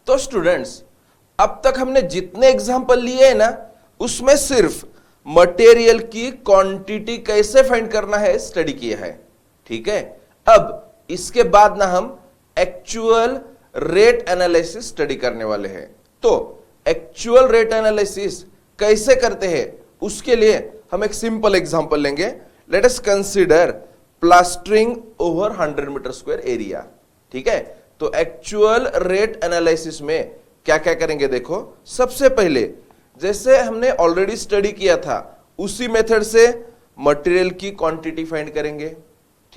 तो स्टूडेंट्स, अब तक हमने जितने एग्जाम्पल लिए हैं ना, उसमें सिर्फ मटेरियल की क्वांटिटी कैसे फाइंड करना है स्टडी किया है। ठीक है, अब इसके बाद ना हम एक्चुअल रेट एनालिसिस स्टडी करने वाले हैं। तो एक्चुअल रेट एनालिसिस कैसे करते हैं, उसके लिए हम एक सिंपल एग्जांपल लेंगे। Let us consider plastering over 100 metre square area. ठीक है, तो एक्चुअल रेट एनालिसिस में क्या क्या करेंगे देखो। सबसे पहले जैसे हमने ऑलरेडी स्टडी किया था उसी मेथड से मटेरियल की क्वांटिटी फाइंड करेंगे।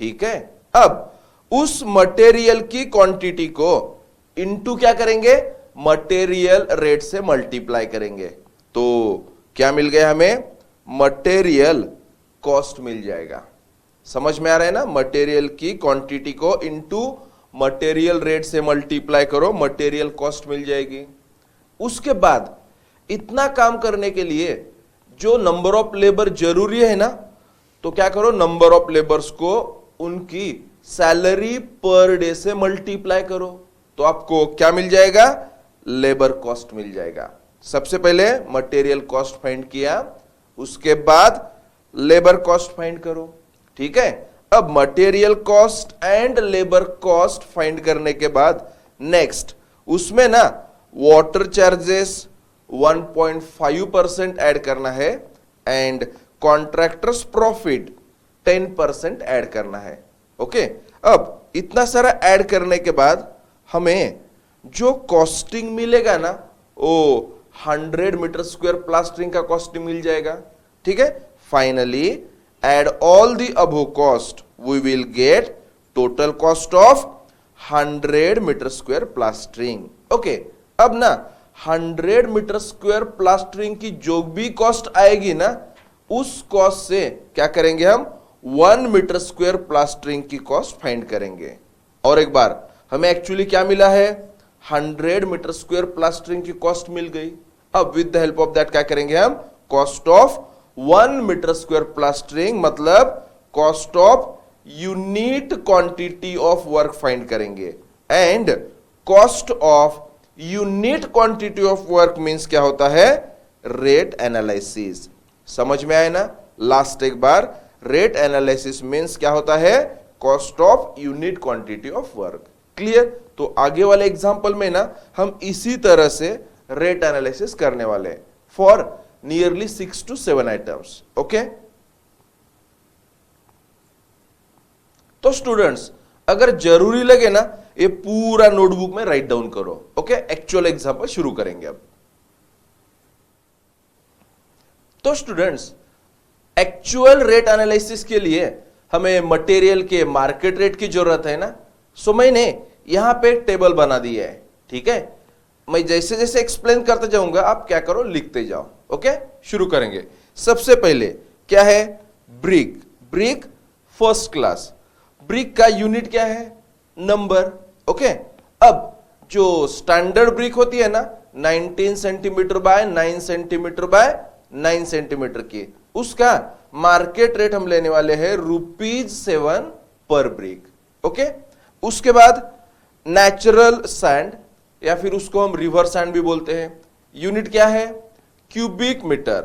ठीक है, अब उस मटेरियल की क्वांटिटी को इनटू क्या करेंगे, मटेरियल रेट से मल्टीप्लाई करेंगे। तो क्या मिल गया हमें, मटेरियल कॉस्ट मिल जाएगा। समझ में आ रहा है ना, मटेरियल की क्वांटिटी को इनटू मटेरियल रेट से मल्टीप्लाई करो, मटेरियल कॉस्ट मिल जाएगी। उसके बाद इतना काम करने के लिए जो नंबर ऑफ लेबर जरूरी है ना, तो क्या करो, नंबर ऑफ लेबर्स को उनकी सैलरी पर डे से मल्टीप्लाई करो, तो आपको क्या मिल जाएगा, लेबर कॉस्ट मिल जाएगा। सबसे पहले मटेरियल कॉस्ट फाइंड किया, उसके बाद लेबर कॉस्ट फाइंड करो। ठीक है, अब material cost and labour cost find करने के बाद नेक्स्ट उसमें ना वाटर चार्जेस 1.5% ऐड करना है एंड कॉन्ट्रैक्टर्स प्रॉफिट 10% ऐड करना है। ओके, अब इतना सारा ऐड करने के बाद हमें जो कॉस्टिंग मिलेगा ना, वो 100 मीटर स्क्वायर प्लास्टरिंग का कॉस्टिंग मिल जाएगा। ठीक है, finally add all the above cost, we will get total cost of 100 metre square plastering. Okay, अब ना 100 मीटर स्क्वायर प्लास्टरिंग की जो भी कॉस्ट आएगी ना, उस कॉस्ट से क्या करेंगे हम, 1 मीटर स्क्वायर प्लास्टरिंग की कॉस्ट फाइंड करेंगे। और एक बार हमें एक्चुअली क्या मिला है, 100 मीटर स्क्वायर प्लास्टरिंग की कॉस्ट मिल गई। अब with the help of that क्या करेंगे हम, cost of 1 metre square plastering मतलब cost of unit quantity of work find करेंगे। And cost of unit quantity of work means क्या होता है, रेट एनालिसिस। समझ में आए ना, लास्ट एक बार, रेट एनालिसिस मींस क्या होता है, cost of unit quantity of work. Clear? तो आगे वाले एग्जांपल में ना हम इसी तरह से रेट एनालिसिस करने वाले हैं for nearly 6 to 7 items. Okay, तो स्टूडेंट्स अगर जरूरी लगे ना, ये पूरा नोटबुक में राइट डाउन करो। ओके, एक्चुअल एग्जांपल शुरू करेंगे अब। तो स्टूडेंट्स, एक्चुअल रेट एनालिसिस के लिए हमें मटेरियल के मार्केट रेट की जरूरत है ना, सो मैंने यहां पे एक टेबल बना दी है। ठीक है, मैं जैसे जैसे एक्सप्लेन करते जाऊंगा, आप क्या करो, लिखते जाओ। ओके, शुरू करेंगे। सबसे पहले क्या है, brick. Brick first class, brick का यूनिट क्या है, नंबर। ओके, अब जो स्टैंडर्ड ब्रिक होती है ना, 19 centimetre bye 9 centimetre bye 9 centimetre की, उसका मार्केट रेट हम लेने वाले हैं ₹7 पर ब्रिक। ओके, उसके बाद नेचुरल सैंड या फिर उसको हम रिवर सैंड भी बोलते हैं, यूनिट क्या है, क्यूबिक मीटर।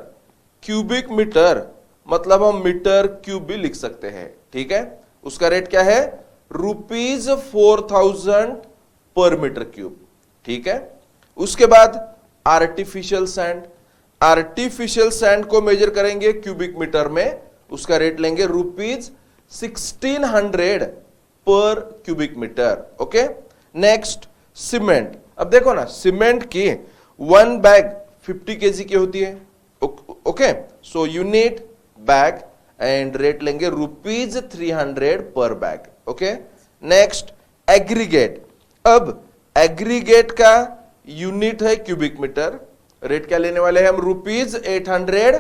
क्यूबिक मीटर मतलब हम मीटर क्यूब भी लिख सकते हैं। ठीक है, उसका रेट क्या है, ₹4000 पर मीटर क्यूब। ठीक है, उसके बाद आर्टिफिशियल सैंड। आर्टिफिशियल सैंड को मेजर करेंगे क्यूबिक मीटर में, उसका रेट लेंगे ₹1600 per cubic metre. Okay, next cement. अब देखो ना, सीमेंट की 1 बैग 50 kg की होती है। Okay, so unit bag and rate लेंगे ₹300 पर बैग। Okay, next aggregate. अब एग्रीगेट का यूनिट है क्यूबिक मीटर, रेट क्या लेने वाले हैं हम, ₹800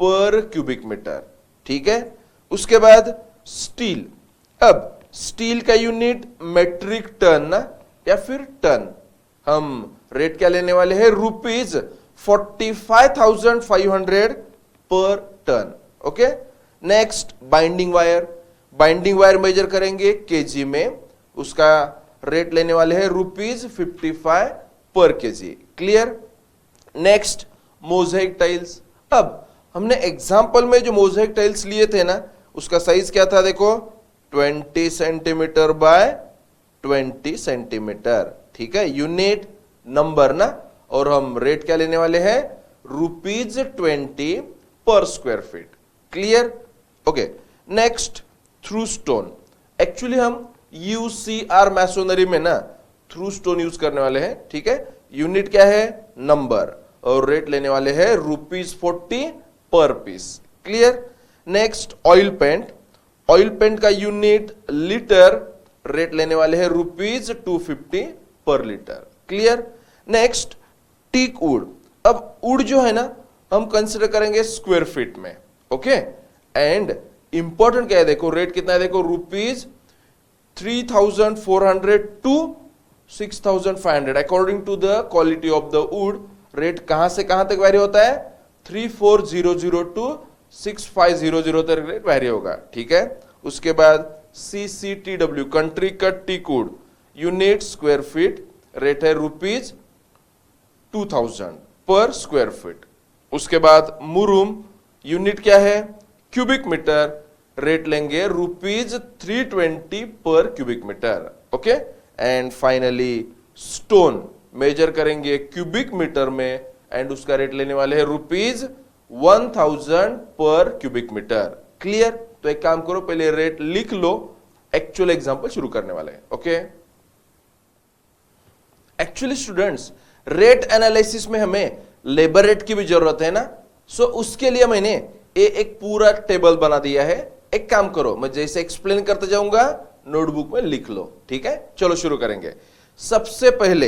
पर क्यूबिक मीटर। ठीक है, उसके बाद स्टील। अब स्टील का यूनिट मेट्रिक टन ना या फिर टन, हम रेट क्या लेने वाले हैं, ₹45,500 per ton. Okay, next binding wire. Binding wire measure करेंगे केजी में, उसका रेट लेने वाले हैं ₹55 per KG. Clear. Next mosaic tiles. अब हमने एग्जाम्पल में जो मोज़ेक टाइल्स लिए थे ना, उसका साइज क्या था, देखो 20 सेंटीमीटर बाय 20 सेंटीमीटर। ठीक है, यूनिट नंबर ना, और हम रेट क्या लेने वाले हैं, ₹20 पर square feet. Clear. Okay. Next through stone. Actually हम यूसीआर मैसोनरी में ना थ्रू स्टोन यूज करने वाले हैं। ठीक है, यूनिट क्या है, नंबर, और रेट लेने वाले हैं ₹40 per piece. Clear. Next oil paint. Oil paint का यूनिट लीटर, रेट लेने वाले हैं ₹250 per litre. Clear. Next teak wood. अब वुड जो है ना हम कंसिडर करेंगे स्क्वायर फीट में। ओके। एंड इंपॉर्टेंट क्या है, देखो रेट कितना है, देखो ₹3,400 to 6,500 according to the quality of the wood. Rate कहां से कहां तक वेरी होता है, 3,400 to 6,500 तक रेट वेरी होगा। ठीक है। उसके बाद CCTW country cut teak wood, unit square feet, rate है ₹2,000 पर स्क्वायर फीट। उसके बाद मुरुम, यूनिट क्या है, क्यूबिक मीटर, रेट लेंगे ₹320 per cubic metre. Okay. And finally stone measure करेंगे क्यूबिक मीटर में, एंड उसका रेट लेने वाले हैं ₹1,000 पर क्यूबिक मीटर। क्लियर। तो एक काम करो, पहले रेट लिख लो, एक्चुअल एग्जांपल शुरू करने वाले हैं। Okay. Actually students, rate analysis में हमें लेबर रेट की भी जरूरत है ना, सो उसके लिए मैंने एक पूरा टेबल बना दिया है। एक काम करो, मैं जैसे एक्सप्लेन करते जाऊंगा नोटबुक में लिख लो। ठीक है, चलो शुरू करेंगे। सबसे पहले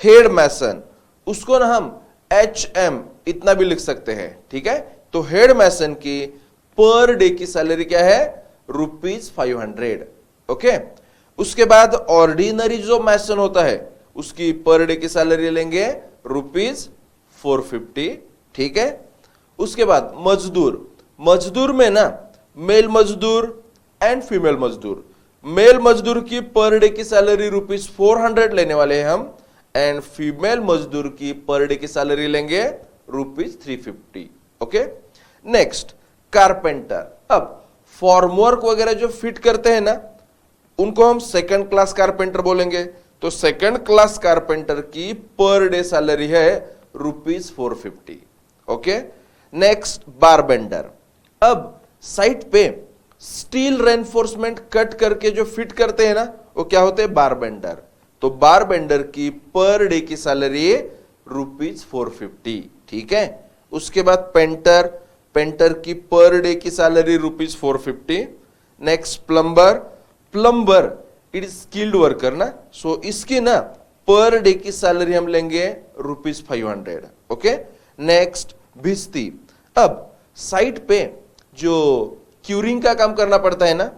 हेड मैसन, उसको ना हम HM इतना भी लिख सकते हैं। ठीक है, तो हेड मैसन की पर डे की सैलरी क्या है, ₹500। ओके। उसके बाद ऑर्डिनरी जो मैसन होता है उसकी पर डे की सैलरी लेंगे ₹450। ठीक है। उसके बाद मजदूर, मजदूर में ना मेल मजदूर एंड फीमेल मजदूर, मेल मजदूर की पर डे की सैलरी ₹400 लेने वाले हैं हम, एंड फीमेल मजदूर की पर डे की सैलरी लेंगे ₹350। ओके। Next carpenter. अब फॉर्मवर्क वगैरह जो फिट करते हैं ना, उनको हम सेकंड क्लास कारपेंटर बोलेंगे। तो सेकंड क्लास कारपेंटर की पर डे सैलरी है ₹450। ओके। नेक्स्ट बारबेंडर। अब साइट पे स्टील रेनफोर्समेंट कट करके जो फिट करते हैं ना, वो क्या होते हैं, बारबेंडर। तो बारबेंडर की पर डे की सैलरी ₹450। ठीक है। उसके बाद पेंटर, पेंटर की पर डे की salary ₹450। Next plumber, plumber it is skilled worker ना, सो इसकी ना पर डे की सैलरी हम लेंगे ₹500। ओके। नेक्स्ट भिस्ती। अब साइट पे जो क्यूरिंग का काम करना पड़ता है ना,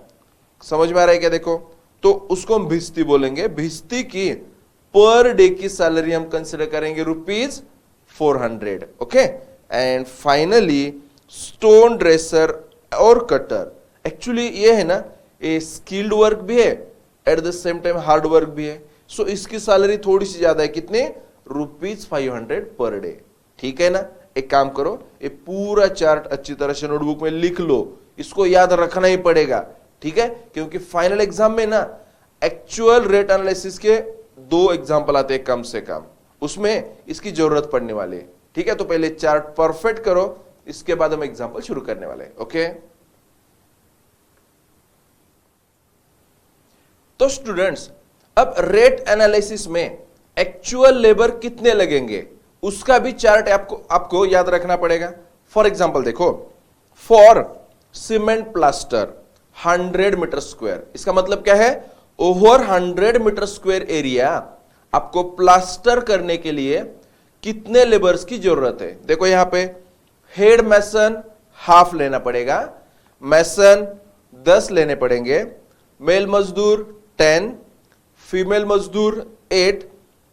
समझ में आ रहा है क्या, देखो, तो उसको हम भिस्ती बोलेंगे। भिस्ती की पर डे की सैलरी हम कंसिडर करेंगे ₹400। Okay. And finally stone dresser और कटर। एक्चुअली ये है ना, ये स्किल्ड वर्क भी है, at the same time hard work भी है, सो इसकी सैलरी थोड़ी सी ज्यादा है, कितने, ₹500 पर डे। ठीक है ना। एक काम करो, ये पूरा चार्ट अच्छी तरह से नोटबुक में लिख लो, इसको याद रखना ही पड़ेगा। ठीक है, क्योंकि फाइनल एग्जाम में ना एक्चुअल रेट एनालिसिस के 2 एग्जाम्पल आते हैं कम से कम, उसमें इसकी जरूरत पड़ने वाली है। ठीक है, तो पहले चार्ट परफेक्ट करो, इसके बाद हम एग्जाम्पल शुरू करने वाले हैं। ओके। तो स्टूडेंट्स, अब रेट एनालिसिस में एक्चुअल लेबर कितने लगेंगे उसका भी चार्ट आपको याद रखना पड़ेगा। फॉर एग्जाम्पल देखो, for cement plaster 100 metre square, इसका मतलब क्या है, ओवर 100 मीटर स्क्वायर एरिया आपको प्लास्टर करने के लिए कितने लेबर्स की जरूरत है। देखो यहां पे हेड मैसन हाफ लेना पड़ेगा, मैसन 10 लेने पड़ेंगे, मेल मजदूर 10, फीमेल मजदूर 8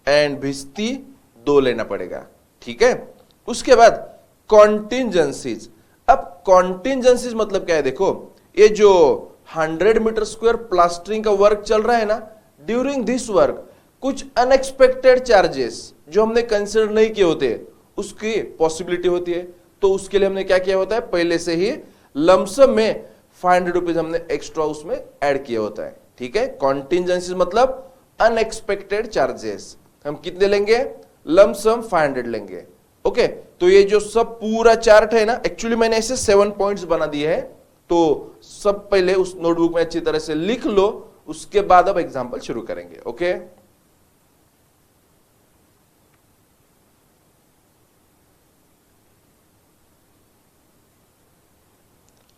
एंड भिस्ती 2 लेना पड़ेगा। ठीक है। उसके बाद कॉन्टिंजेंसीज। अब कॉन्टिंजेंसीज मतलब क्या है, देखो ये जो 100 मीटर स्क्वायर प्लास्टरिंग का वर्क चल रहा है ना, ड्यूरिंग दिस वर्क कुछ अनएक्सपेक्टेड चार्जेस जो हमने कंसिडर नहीं किए होते उसकी पॉसिबिलिटी होती है, तो उसके लिए हमने क्या किया होता है, पहले से ही लमसम में 500 रुपीज हमने एक्स्ट्रा उसमें ऐड किया होता है। ठीक है, कॉन्टिजेंसी मतलब अनएक्सपेक्टेड चार्जेस हम कितने लेंगे, लमसम 500 लेंगे। ओके, तो ये जो सब पूरा चार्ट है ना, एक्चुअली मैंने ऐसे 7 पॉइंट्स बना दिए हैं, तो सब पहले उस नोटबुक में अच्छी तरह से लिख लो, उसके बाद अब एग्जांपल शुरू करेंगे। ओके,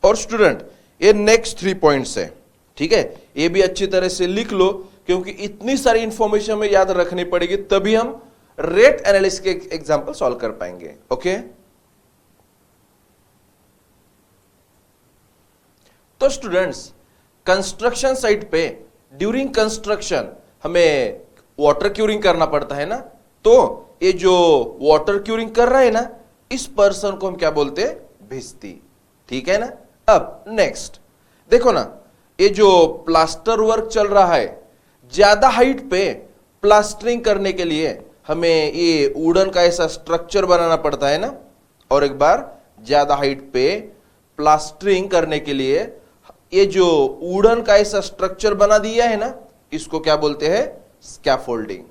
और स्टूडेंट ये नेक्स्ट 3 पॉइंट्स है। ठीक है, ये भी अच्छी तरह से लिख लो, क्योंकि इतनी सारी इंफॉर्मेशन में याद रखनी पड़ेगी, तभी हम रेट एनालिसिस के एग्जांपल सॉल्व कर पाएंगे। ओके, तो स्टूडेंट्स कंस्ट्रक्शन साइट पे ड्यूरिंग कंस्ट्रक्शन हमें वाटर क्यूरिंग करना पड़ता है ना, तो ये जो वाटर क्यूरिंग कर रहा है ना, इस पर्सन को हम क्या बोलते हैं, भिस्ती। ठीक है ना। अब नेक्स्ट देखो ना, ये जो प्लास्टर वर्क चल रहा है, ज्यादा हाइट पे प्लास्टरिंग करने के लिए हमें ये वुडन का ऐसा स्ट्रक्चर बनाना पड़ता है ना, और एक बार ज्यादा हाइट पे प्लास्टरिंग करने के लिए ये जो वुडन का ऐसा स्ट्रक्चर बना दिया है ना, इसको क्या बोलते हैं, स्कैफोल्डिंग।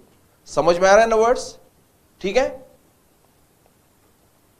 समझ में आ रहा है ना वर्ड्स? ठीक है।